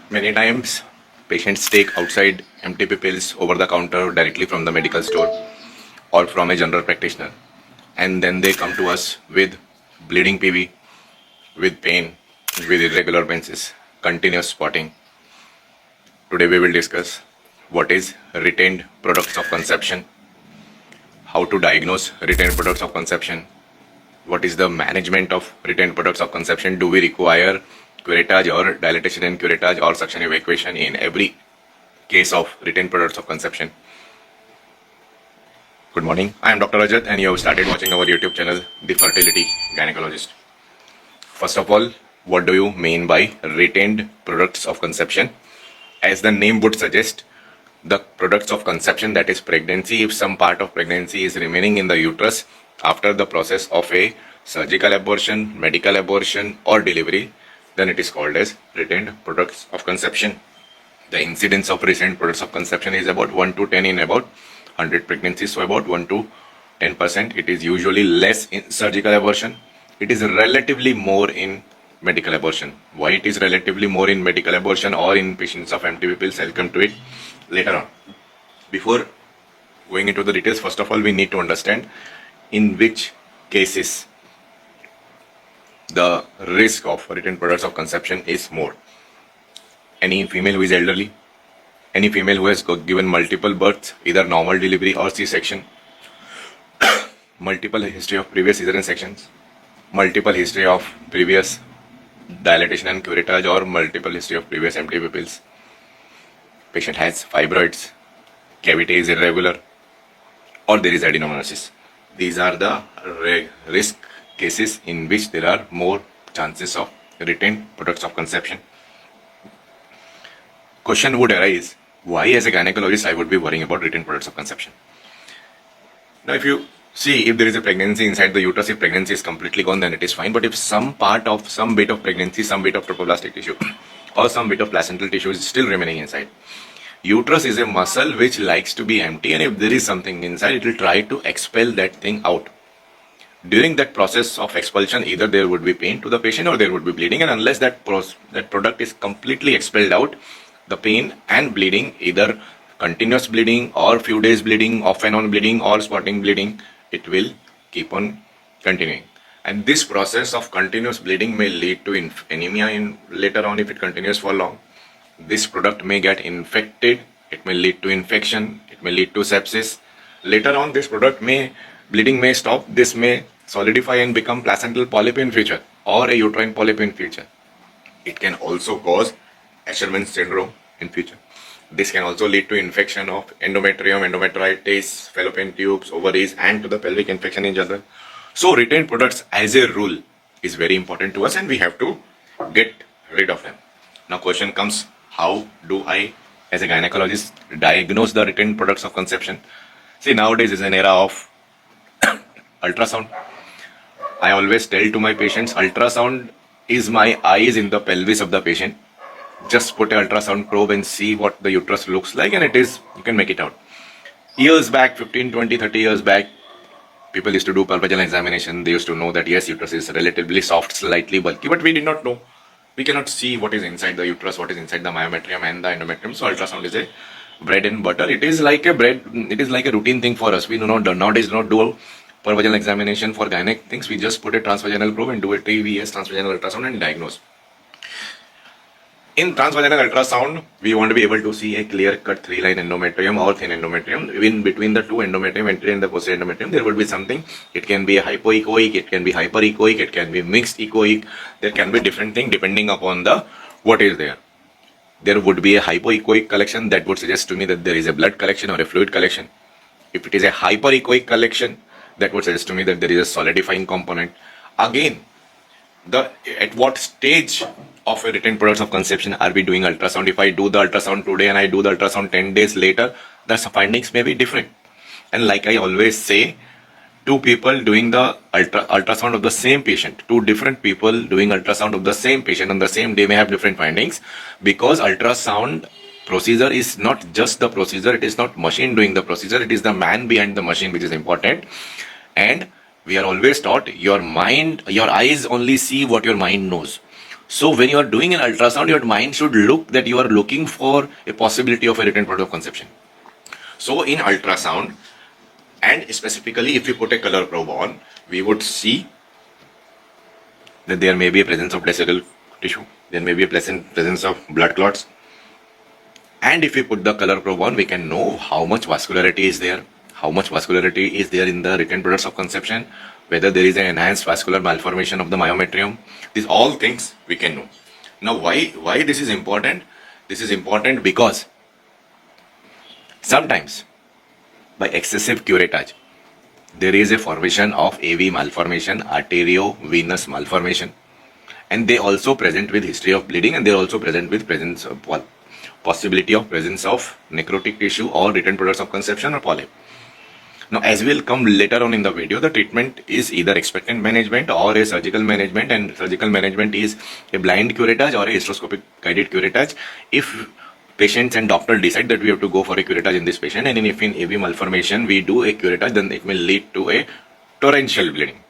Many times, patients take outside MTP pills over the counter directly from the medical store or from a general practitioner, and then they come to us with bleeding PV, with pain, with irregular menses, continuous spotting. Today we will discuss what is retained products of conception, how to diagnose retained products of conception, what is the management of retained products of conception, do we require curettage or dilatation and curettage or suction evacuation in every case of retained products of conception. Good morning, I am Dr. Rajat and you have started watching our YouTube channel, The Fertility Gynecologist. First of all, what do you mean by retained products of conception? As the name would suggest, the products of conception, that is pregnancy, if some part of pregnancy is remaining in the uterus after the process of a surgical abortion, medical abortion or delivery, then it is called as retained products of conception. The incidence of retained products of conception is about 1 to 10 in about 100 pregnancies, so about 1 to 10%. It is usually less in surgical abortion. It is relatively more in medical abortion. Why it is relatively more in medical abortion or in patients of MTP pills, I'll come to it later on. Before going into the details, first of all, we need to understand in which cases the risk of retained products of conception is more. Any female who is elderly, any female who has given multiple births, either normal delivery or C-section, multiple history of previous cesarean sections, multiple history of previous dilatation and curettage or multiple history of previous MTP pills, patient has fibroids, cavity is irregular, or there is adenomyosis. These are the risk cases in which there are more chances of retained products of conception. Question would arise, why as a gynecologist I would be worrying about retained products of conception? Now if you see, if there is a pregnancy inside the uterus, if pregnancy is completely gone, then it is fine. But if some bit of pregnancy, some bit of tropoblastic tissue or some bit of placental tissue is still remaining inside, uterus is a muscle which likes to be empty, and if there is something inside, it will try to expel that thing out. During that process of expulsion, either there would be pain to the patient or there would be bleeding, and unless that product is completely expelled out, the pain and bleeding, either continuous bleeding or few days bleeding, off and on bleeding or spotting bleeding, it will keep on continuing. And this process of continuous bleeding may lead to anemia later on if it continues for long. This product may get infected, it may lead to infection, it may lead to sepsis. Later on, this bleeding may stop, this may solidify and become placental polyp in future or a uterine polyp in future. It can also cause Asherman's syndrome in future. This can also lead to infection of endometrium, endometritis, fallopian tubes, ovaries, and to the pelvic infection in general. So retained products as a rule is very important to us and we have to get rid of them. Now question comes, how do I as a gynecologist diagnose the retained products of conception? See, nowadays is an era of ultrasound. I always tell to my patients, ultrasound is my eyes in the pelvis of the patient. Just put an ultrasound probe and see what the uterus looks like, and you can make it out. Years back, 15, 20, 30 years back, people used to do pulmonary examination. They used to know that yes, uterus is relatively soft, slightly bulky, but we did not know. We cannot see what is inside the uterus, what is inside the myometrium and the endometrium. So ultrasound is a bread and butter. It is like a routine thing for us. We nowadays do not do pervaginal examination for gynec things. We just put a transvaginal probe and do a TVS, transvaginal ultrasound, and diagnose. In transvaginal ultrasound, we want to be able to see a clear-cut 3-line endometrium or thin endometrium. In between the two endometrium, anterior and the posterior endometrium, there will be something. It can be a hypoechoic, it can be hyperechoic, it can be mixed echoic. There can be different things depending upon what is there. There would be a hypoechoic collection that would suggest to me that there is a blood collection or a fluid collection. If it is a hyperechoic collection, that would suggest to me that there is a solidifying component. Again, at what stage of a retained products of conception are we doing ultrasound? If I do the ultrasound today and I do the ultrasound 10 days later, the findings may be different. And like I always say, two people doing the ultrasound of the same patient, two different people doing ultrasound of the same patient on the same day may have different findings, because ultrasound procedure is not just the procedure, it is not machine doing the procedure, it is the man behind the machine which is important. And we are always taught your eyes only see what your mind knows. So when you are doing an ultrasound, your mind should look that you are looking for a possibility of a written product of conception. So in ultrasound, and specifically if we put a color probe on, we would see that there may be a presence of vesical tissue, there may be a presence of blood clots. And if we put the color probe on, we can know how much vascularity is there, how much vascularity is there in the written products of conception, whether there is an enhanced vascular malformation of the myometrium. These all things we can know. Now why this is important? This is important because sometimes by excessive curettage, there is a formation of AV malformation, arteriovenous malformation, and they also present with history of bleeding, and they are also present with presence of possibility of presence of necrotic tissue or written products of conception or polyp. Now, as will come later on in the video, the treatment is either expectant management or a surgical management, and surgical management is a blind curettage or a hysteroscopic guided curettage. If patients and doctor decide that we have to go for a curettage in this patient, and if in AV malformation we do a curettage, then it will lead to a torrential bleeding.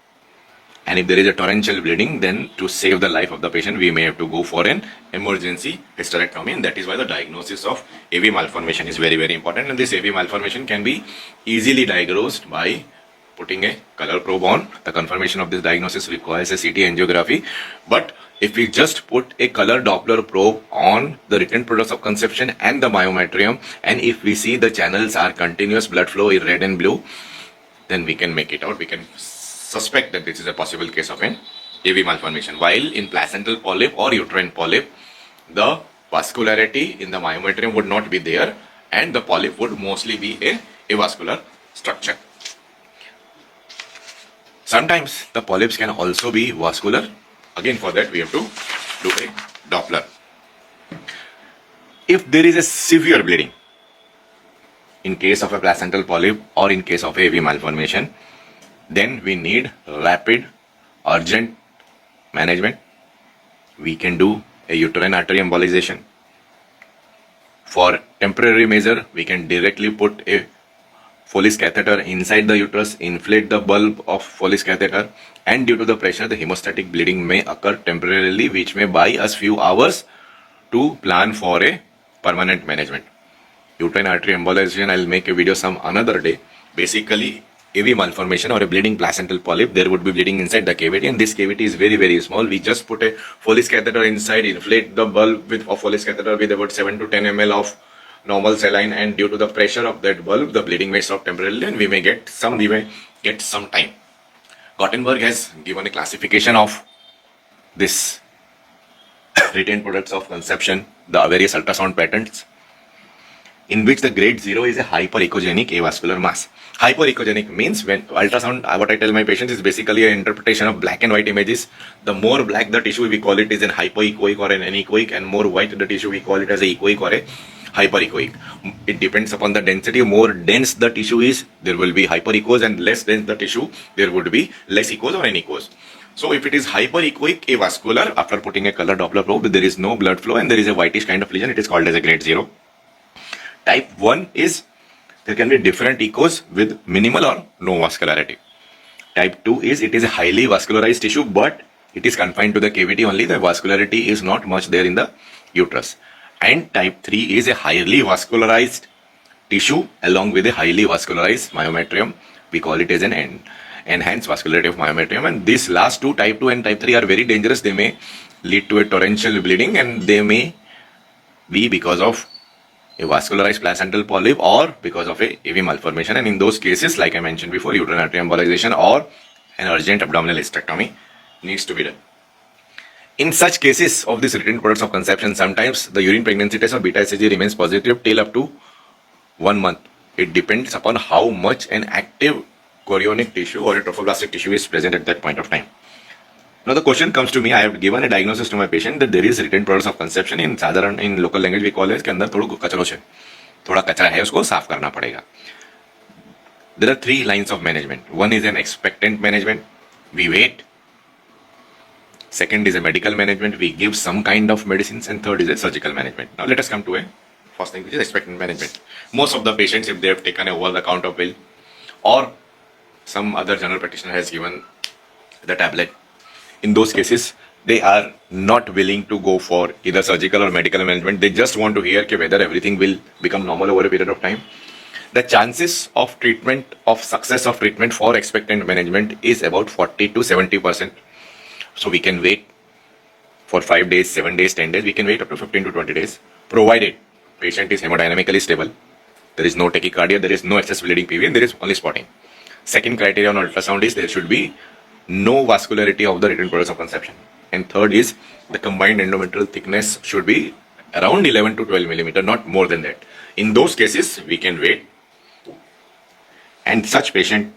And if there is a torrential bleeding, then to save the life of the patient, we may have to go for an emergency hysterectomy, and that is why the diagnosis of AV malformation is very, very important. And this AV malformation can be easily diagnosed by putting a color probe on. The confirmation of this diagnosis requires a CT angiography. But if we just put a color Doppler probe on the written products of conception and the myometrium, and if we see the channels are continuous blood flow in red and blue, then we can make it out. We can suspect that this is a possible case of an AV malformation. While in placental polyp or uterine polyp, the vascularity in the myometrium would not be there, and the polyp would mostly be a avascular structure. Sometimes the polyps can also be vascular. Again, for that we have to do a Doppler. If there is a severe bleeding in case of a placental polyp or in case of AV malformation, then we need rapid, urgent management. We can do a uterine artery embolization. For temporary measure, we can directly put a Foley's catheter inside the uterus, inflate the bulb of Foley's catheter, and due to the pressure, the hemostatic bleeding may occur temporarily, which may buy us few hours to plan for a permanent management. Uterine artery embolization, I'll make a video some another day. Basically, AV malformation or a bleeding placental polyp, there would be bleeding inside the cavity, and this cavity is very, very small. We just put a Foley's catheter inside, inflate the bulb with a Foley's catheter with about 7 to 10 ml of normal saline, and due to the pressure of that bulb, the bleeding may stop temporarily, and we may get some time. Gottenberg has given a classification of this retained products of conception, the various ultrasound patterns, in which the grade 0 is a hyperechogenic avascular mass. Hyperechogenic means when ultrasound, what I tell my patients is basically an interpretation of black and white images. The more black the tissue, we call it is an hypoechoic or an anechoic, and more white the tissue, we call it as a echoic or a hyperechoic. It depends upon the density. More dense the tissue is, there will be hyperechoes, and less dense the tissue, there would be less echoes or anechoes. So if it is hyperechoic avascular, after putting a color Doppler probe, there is no blood flow and there is a whitish kind of lesion, it is called as a grade 0. Type 1 is there can be different echoes with minimal or no vascularity. Type 2 is it is a highly vascularized tissue, but it is confined to the cavity only. The vascularity is not much there in the uterus. And type 3 is a highly vascularized tissue along with a highly vascularized myometrium. We call it as an enhanced vascularity of myometrium. And these last two, type 2 and type 3, are very dangerous. They may lead to a torrential bleeding, and they may be because of a vascularized placental polyp or because of a AV malformation. And in those cases, like I mentioned before, uterine artery embolization or an urgent abdominal hysterectomy needs to be done. In such cases of these retained products of conception, sometimes the urine pregnancy test or beta HCG remains positive till up to 1 month. It depends upon how much an active chorionic tissue or a trophoblastic tissue is present at that point of time. Now the question comes to me, I have given a diagnosis to my patient that there is retained products of conception. In local language we call it के अंदर थोड़ा कचरा है, उसको साफ करना पड़ेगा. There are 3 lines of management. One is an expectant management. We wait. Second is a medical management. We give some kind of medicines. And third is a surgical management. Now let us come to a first thing, which is expectant management. Most of the patients, if they have taken a over-the-counter pill or some other general practitioner has given the tablet, in those cases they are not willing to go for either surgical or medical management. They just want to hear whether everything will become normal over a period of time. The chances of treatment, of success of treatment for expectant management is about 40 to 70%. So we can wait for 5 days, 7 days, 10 days. We can wait up to 15 to 20 days, provided patient is hemodynamically stable. There is no tachycardia, there is no excess bleeding PV, and there is only spotting. Second criteria on ultrasound is there should be no vascularity of the written products of conception. And third is the combined endometrial thickness should be around 11 to 12 millimeter, not more than that. In those cases, we can wait, and such patient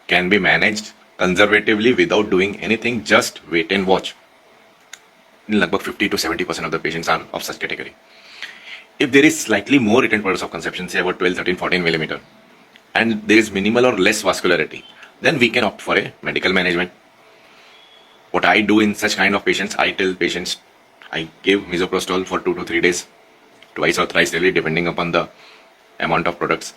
can be managed conservatively without doing anything, just wait and watch. Like 50 to 70% of the patients are of such category. If there is slightly more written products of conception, say about 12, 13, 14 millimeter, and there is minimal or less vascularity, then we can opt for a medical management. What I do in such kind of patients, I tell patients, I give misoprostol for 2 to 3 days, twice or thrice daily, depending upon the amount of products.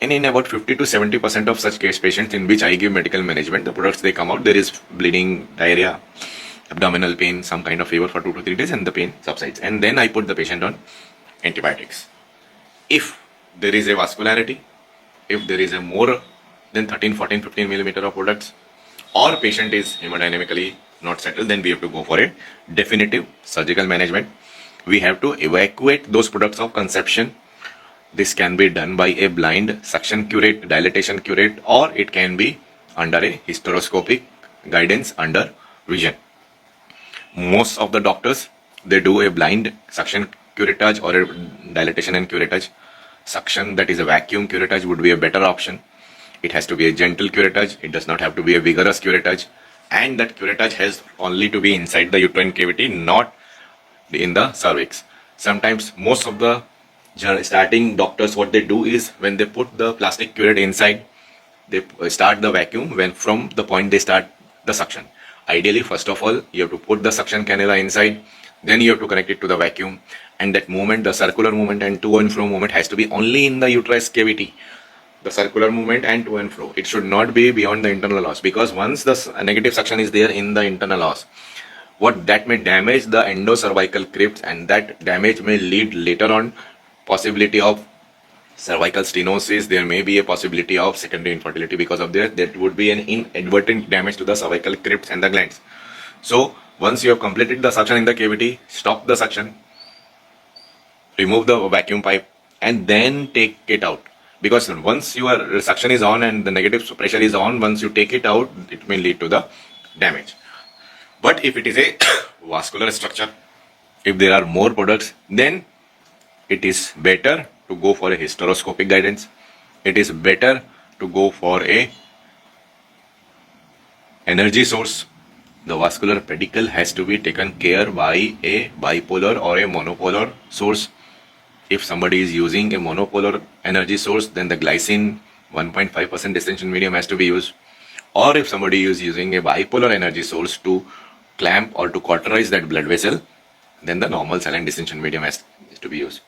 And in about 50 to 70% of such case patients in which I give medical management, the products they come out, there is bleeding, diarrhea, abdominal pain, some kind of fever for 2 to 3 days, and the pain subsides. And then I put the patient on antibiotics. If there is a vascularity, if there is a more than 13, 14, 15 millimeter of products, or patient is hemodynamically not settled, then we have to go for a definitive surgical management. We have to evacuate those products of conception. This can be done by a blind suction curate, dilatation curate, or it can be under a hysteroscopic guidance under vision. Most of the doctors, they do a blind suction curettage or a dilatation and curettage. Suction, that is a vacuum curettage, would be a better option. It has to be a gentle curettage. It does not have to be a vigorous curettage. And that curettage has only to be inside the uterine cavity, not in the cervix. Sometimes most of the starting doctors, what they do is when they put the plastic curate inside, they start the vacuum when from the point they start the suction. Ideally, first of all, you have to put the suction cannula inside, then you have to connect it to the vacuum, and that movement, the circular movement and to and fro movement, has to be only in the uterus cavity. The circular movement and to and fro. It should not be beyond the internal os, because once the negative suction is there in the internal os, what that may damage the endocervical crypts, and that damage may lead later on possibility of cervical stenosis. There may be a possibility of secondary infertility because of that. That would be an inadvertent damage to the cervical crypts and the glands. So once you have completed the suction in the cavity, stop the suction, remove the vacuum pipe, and then take it out. Because once your suction is on and the negative pressure is on, once you take it out, it may lead to the damage. But if it is a vascular structure, if there are more products, then it is better to go for a hysteroscopic guidance. It is better to go for a energy source. The vascular pedicle has to be taken care by a bipolar or a monopolar source. If somebody is using a monopolar energy source, then the glycine 1.5% distension medium has to be used. Or if somebody is using a bipolar energy source to clamp or to cauterize that blood vessel, then the normal saline distension medium has to be used.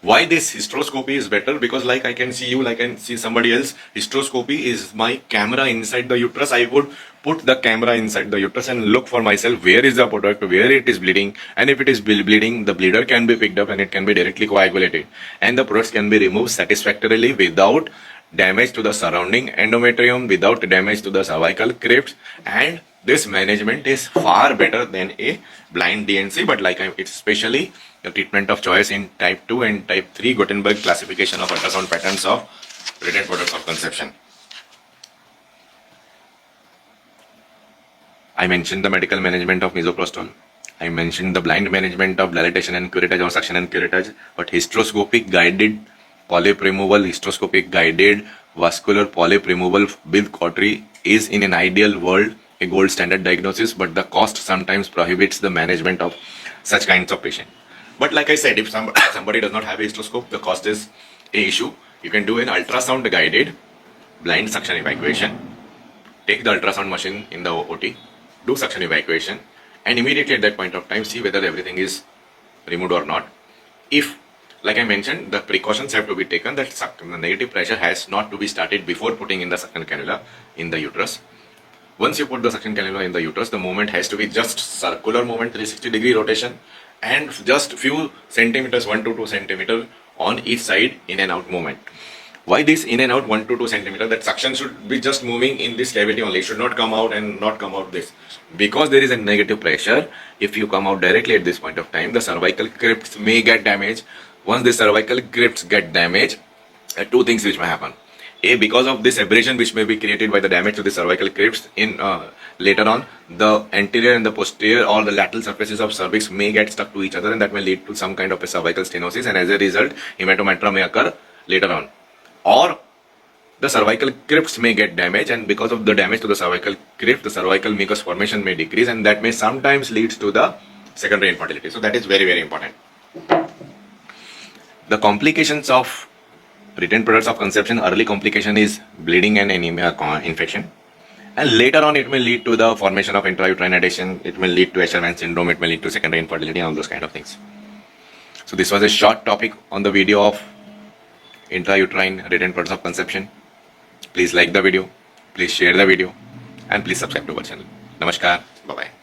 Why this hysteroscopy is better? Because like I can see you, like I can see somebody else, hysteroscopy is my camera inside the uterus. I would put the camera inside the uterus and look for myself where is the product, where it is bleeding, and if it is bleeding, the bleeder can be picked up and it can be directly coagulated, and the products can be removed satisfactorily without damage to the surrounding endometrium, without damage to the cervical crypts, and this management is far better than a blind DNC. But like it's especially the treatment of choice in type 2 and type 3 Gutenberg classification of ultrasound patterns of written products of conception. I mentioned the medical management of misoprostol. I mentioned the blind management of dilatation and curettage or suction and curettage, but hysteroscopic guided polyp removal, hysteroscopic guided vascular polyp removal with cautery is in an ideal world a gold standard diagnosis, but the cost sometimes prohibits the management of such kinds of patient. But like I said, if somebody does not have a hysteroscope, the cost is a issue. You can do an ultrasound guided blind suction evacuation. Take the ultrasound machine in the OT, do suction evacuation, and immediately at that point of time see whether everything is removed or not. If, like I mentioned, the precautions have to be taken that the negative pressure has not to be started before putting in the suction cannula in the uterus. Once you put the suction cannula in the uterus, the movement has to be just circular movement, 360-degree rotation, and just few centimeters, 1 to 2 centimeter on each side, in and out movement. Why this in and out 1 to 2 centimeter? That suction should be just moving in this cavity only. It should not come out and not come out this. Because there is a negative pressure, if you come out directly at this point of time, the cervical crypts may get damaged. Once the cervical crypts get damaged, two things which may happen. A, because of this abrasion which may be created by the damage to the cervical crypts in later on, the anterior and the posterior or the lateral surfaces of cervix may get stuck to each other, and that may lead to some kind of a cervical stenosis, and as a result, hematometra may occur later on. Or the cervical crypts may get damaged, and because of the damage to the cervical crypt, the cervical mucus formation may decrease, and that may sometimes lead to the secondary infertility. So that is very, very important. The complications of retained products of conception, early complication is bleeding and anemia infection, and later on it may lead to the formation of intrauterine adhesion, it may lead to Asherman syndrome, it may lead to secondary infertility, and all those kind of things. So this was a short topic on the video of intrauterine retained products of conception. Please like the video, please share the video, and please subscribe to our channel. Namaskar, bye bye.